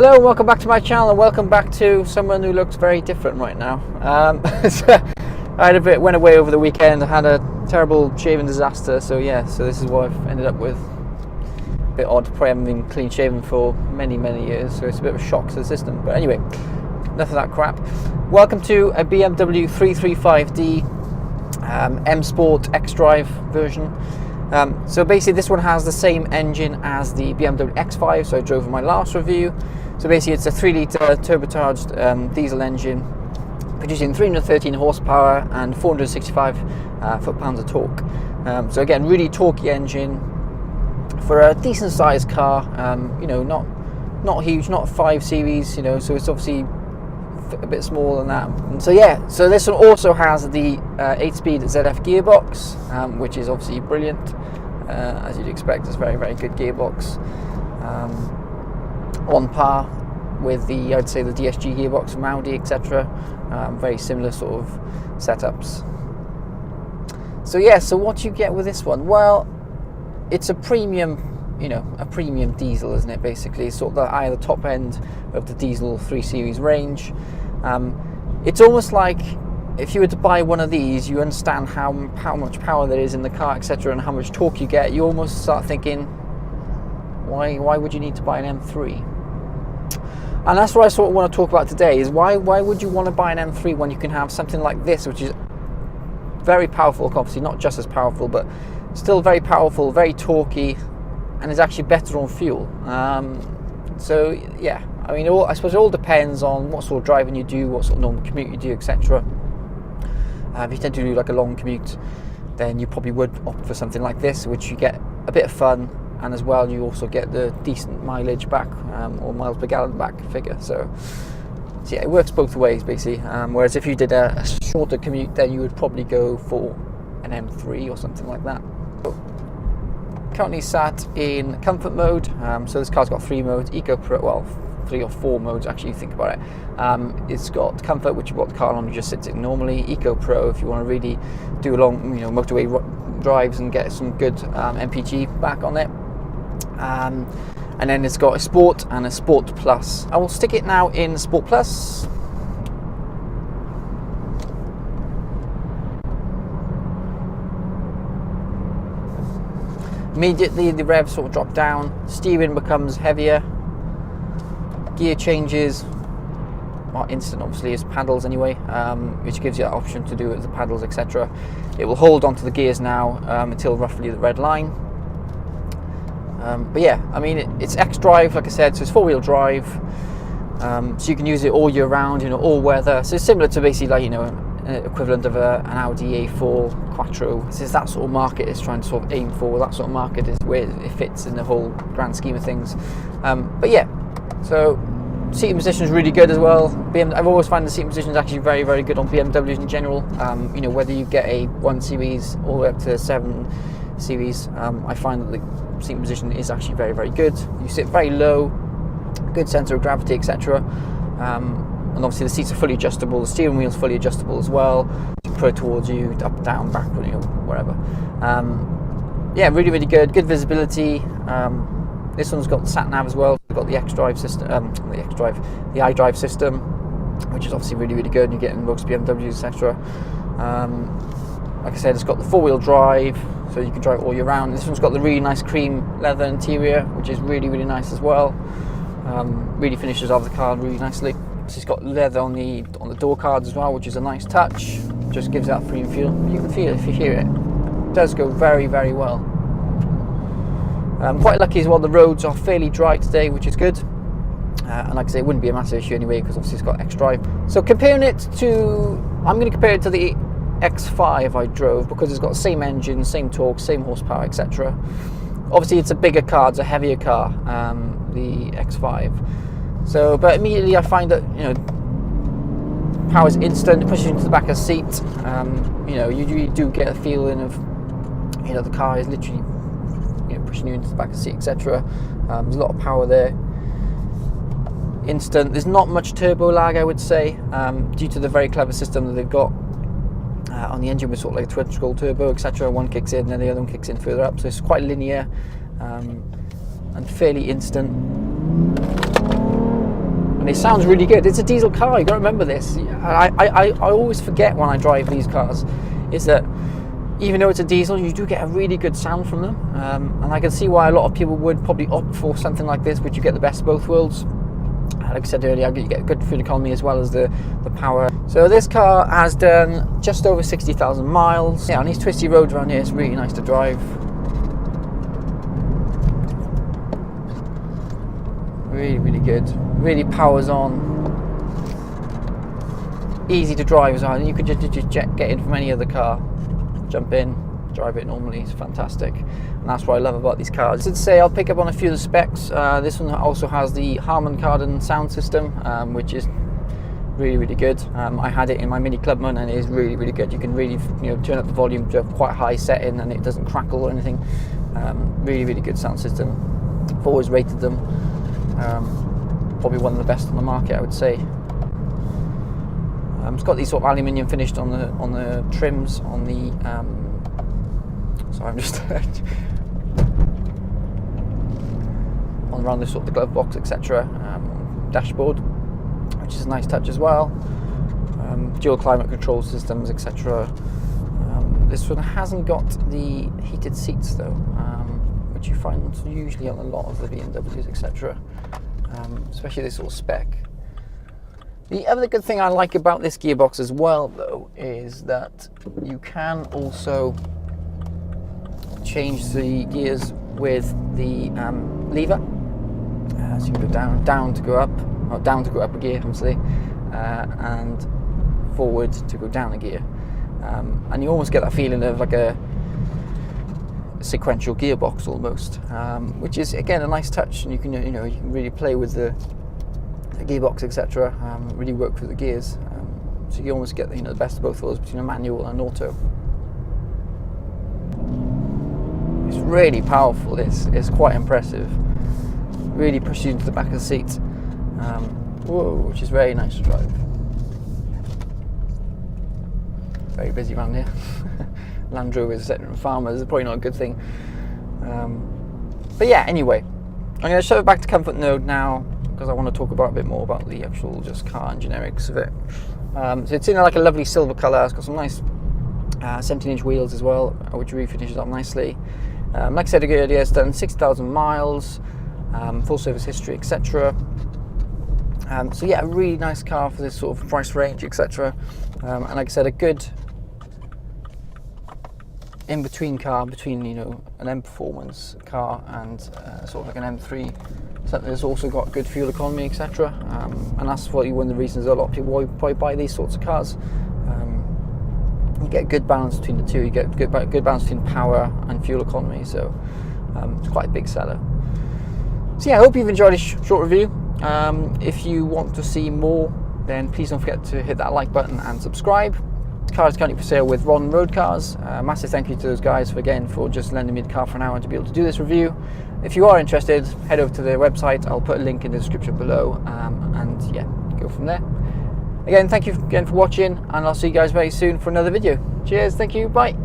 Hello and welcome back to my channel, and welcome back to someone who looks very different right now. So I went away over the weekend. I had a terrible shaving disaster, so this is what I've ended up with. A bit odd, probably haven't been clean shaven for many years, so it's a bit of a shock to the system. But anyway, enough of that crap. Welcome to a BMW 335D M Sport Xdrive version. So basically this one has the same engine as the BMW X5, so I drove in my last review. So basically it's a 3-litre turbocharged diesel engine producing 313 horsepower and 465 foot-pounds of torque. So again, really torquey engine for a decent sized car, you know, not huge, not 5 Series, you know, so it's obviously a bit smaller than that. And so yeah, so this one also has the 8-speed ZF gearbox, which is obviously brilliant. As you'd expect, it's a very good gearbox, on par with the, I'd say, the DSG gearbox from Audi, etc. Very similar sort of setups. So yeah, so what you get with this one? Well, it's a premium, you know, a premium diesel, isn't it? Basically, it's sort of the eye of the top end of the diesel 3 Series range. It's almost like if you were to buy one of these, you understand how much power there is in the car, etc., and how much torque you get. You almost start thinking, why would you need to buy an M3? And that's what I sort of want to talk about today, is why would you want to buy an M3 when you can have something like this, which is very powerful, obviously not just as powerful, but still very powerful, very torquey, and is actually better on fuel. So yeah, I mean, I suppose it all depends on what sort of driving you do, what sort of normal commute you do, etc. If you tend to do like a long commute, then you probably would opt for something like this, which you get a bit of fun, and as well you also get the decent mileage back, or miles per gallon back figure. So yeah, it works both ways basically. Whereas if you did a shorter commute, then you would probably go for an M3 or something like that. So, currently sat in comfort mode. So this car's got 3 modes: Eco Pro, well, 3 or 4 modes actually, you think about it. It's got comfort, which is what the car normally just sits in normally. Eco Pro, if you want to really do long, you know, motorway drives and get some good MPG back on it. And then it's got a Sport and a Sport Plus. I will stick it now in Sport Plus. Immediately the revs sort of drop down, steering becomes heavier, gear changes are instant, obviously, as paddles anyway, which gives you that option to do it with the paddles, etc. It will hold onto the gears now until roughly the red line. But yeah, I mean, it's Xdrive, like I said, so it's 4-wheel drive, so you can use it all year round, you know, all weather. So it's similar to basically like, you know, an equivalent of an Audi A4 Quattro. This is that sort of market it's trying to sort of aim for. That sort of market is where it fits in the whole grand scheme of things. But yeah, so seating position is really good as well. I've always found the seating position is actually very good on BMWs in general. You know, whether you get a 1 Series all the way up to 7 Series, I find that the seating position is actually very good. You sit very low, good centre of gravity, etc. And obviously the seats are fully adjustable. The steering wheel is fully adjustable as well. You put it towards you, up, down, backward, you know, wherever. Yeah, really good. Good visibility. This one's got the sat nav as well. It's got the Xdrive system, the iDrive system, which is obviously really good. You get in most BMWs, etc. Like I said, it's got the 4-wheel drive, so you can drive all year round. This one's got the really nice cream leather interior, which is really nice as well. Really finishes off the car really nicely. It's got leather on the door cards as well, which is a nice touch. Just gives that premium feel. You can feel it if you hear it. It does go very well. I'm quite lucky as well. The roads are fairly dry today, which is good. And like I say, it wouldn't be a massive issue anyway, because obviously it's got Xdrive. So comparing it to, I'm going to compare it to the X5 I drove, because it's got the same engine, same torque, same horsepower, etc. Obviously it's a bigger car, it's a heavier car, the X5. So, but immediately I find that, you know, power is instant. It pushes you into the back of the seat. You know, you really do get a feeling of, you know, the car is literally, you know, pushing you into the back of the seat, etc. There's a lot of power there. Instant. There's not much turbo lag, I would say, due to the very clever system that they've got on the engine with sort of like a twin scroll turbo, etc. One kicks in, then the other one kicks in further up. So it's quite linear and fairly instant. it sounds really good. It's a diesel car, you got to remember this. I always forget when I drive these cars, is that even though it's a diesel, you do get a really good sound from them, and I can see why a lot of people would probably opt for something like this, which you get the best of both worlds. Like I said earlier, you get good fuel economy as well as the power. So this car has done just over 60,000 miles. Yeah, on these twisty roads around here, it's really nice to drive. Really, really good. Really powers on. Easy to drive as well. And you could just get in from any other car, jump in, drive it normally. It's fantastic, and that's what I love about these cars. I'd say I'll pick up on a few of the specs. This one also has the Harman Kardon sound system, which is really, really good. I had it in my Mini Clubman, and it is really, really good. You can really, turn up the volume to a quite high setting, and it doesn't crackle or anything. Really, really good sound system. I've always rated them. Probably one of the best on the market, I would say. It's got these sort of aluminium finished on the trims on the. Sorry, I'm just on around the sort of the glove box, etc. Dashboard, which is a nice touch as well. Dual climate control systems, etc. This one hasn't got the heated seats though, which you find usually on a lot of the BMWs, etc. Especially this sort of spec. The other good thing I like about this gearbox as well, though, is that you can also change the gears with the lever. So you can go down to go up, or down to go up a gear, obviously, and forward to go down a gear. And you almost get that feeling of like a sequential gearbox almost, which is again a nice touch, and you can you can really play with the gearbox, etc. Really work through the gears, so you almost get the best of both worlds between a manual and an auto. It's really powerful. It's quite impressive. Really pushes you into the back of the seat, which is very nice to drive. Very busy around here. Land Rovers, etc. and farmers is probably not a good thing. But yeah, anyway, I'm going to shove it back to comfort mode now, because I want to talk about a bit more about the actual just car and generics of it. So it's in like a lovely silver colour. It's got some nice 17-inch wheels as well, which really finishes up nicely. Like I said earlier, it's done 60,000 miles, full service history, etc. So yeah, a really nice car for this sort of price range, etc. And like I said, a good in-between car between an M performance car and sort of like an M3. Something that's also got good fuel economy, etc. And that's probably one of the reasons a lot of people probably buy these sorts of cars. You get good balance between the two. You get good balance between power and fuel economy. So it's quite a big seller. So yeah, I hope you've enjoyed this short review. If you want to see more, then please don't forget to hit that like button and subscribe. The car is currently for sale with Ron Road Cars. Massive thank you to those guys for just lending me the car for an hour to be able to do this review. If you are interested, head over to their website. I'll put a link in the description below, and yeah, go from there. Again, thank you again for watching, and I'll see you guys very soon for another video. Cheers, thank you, bye.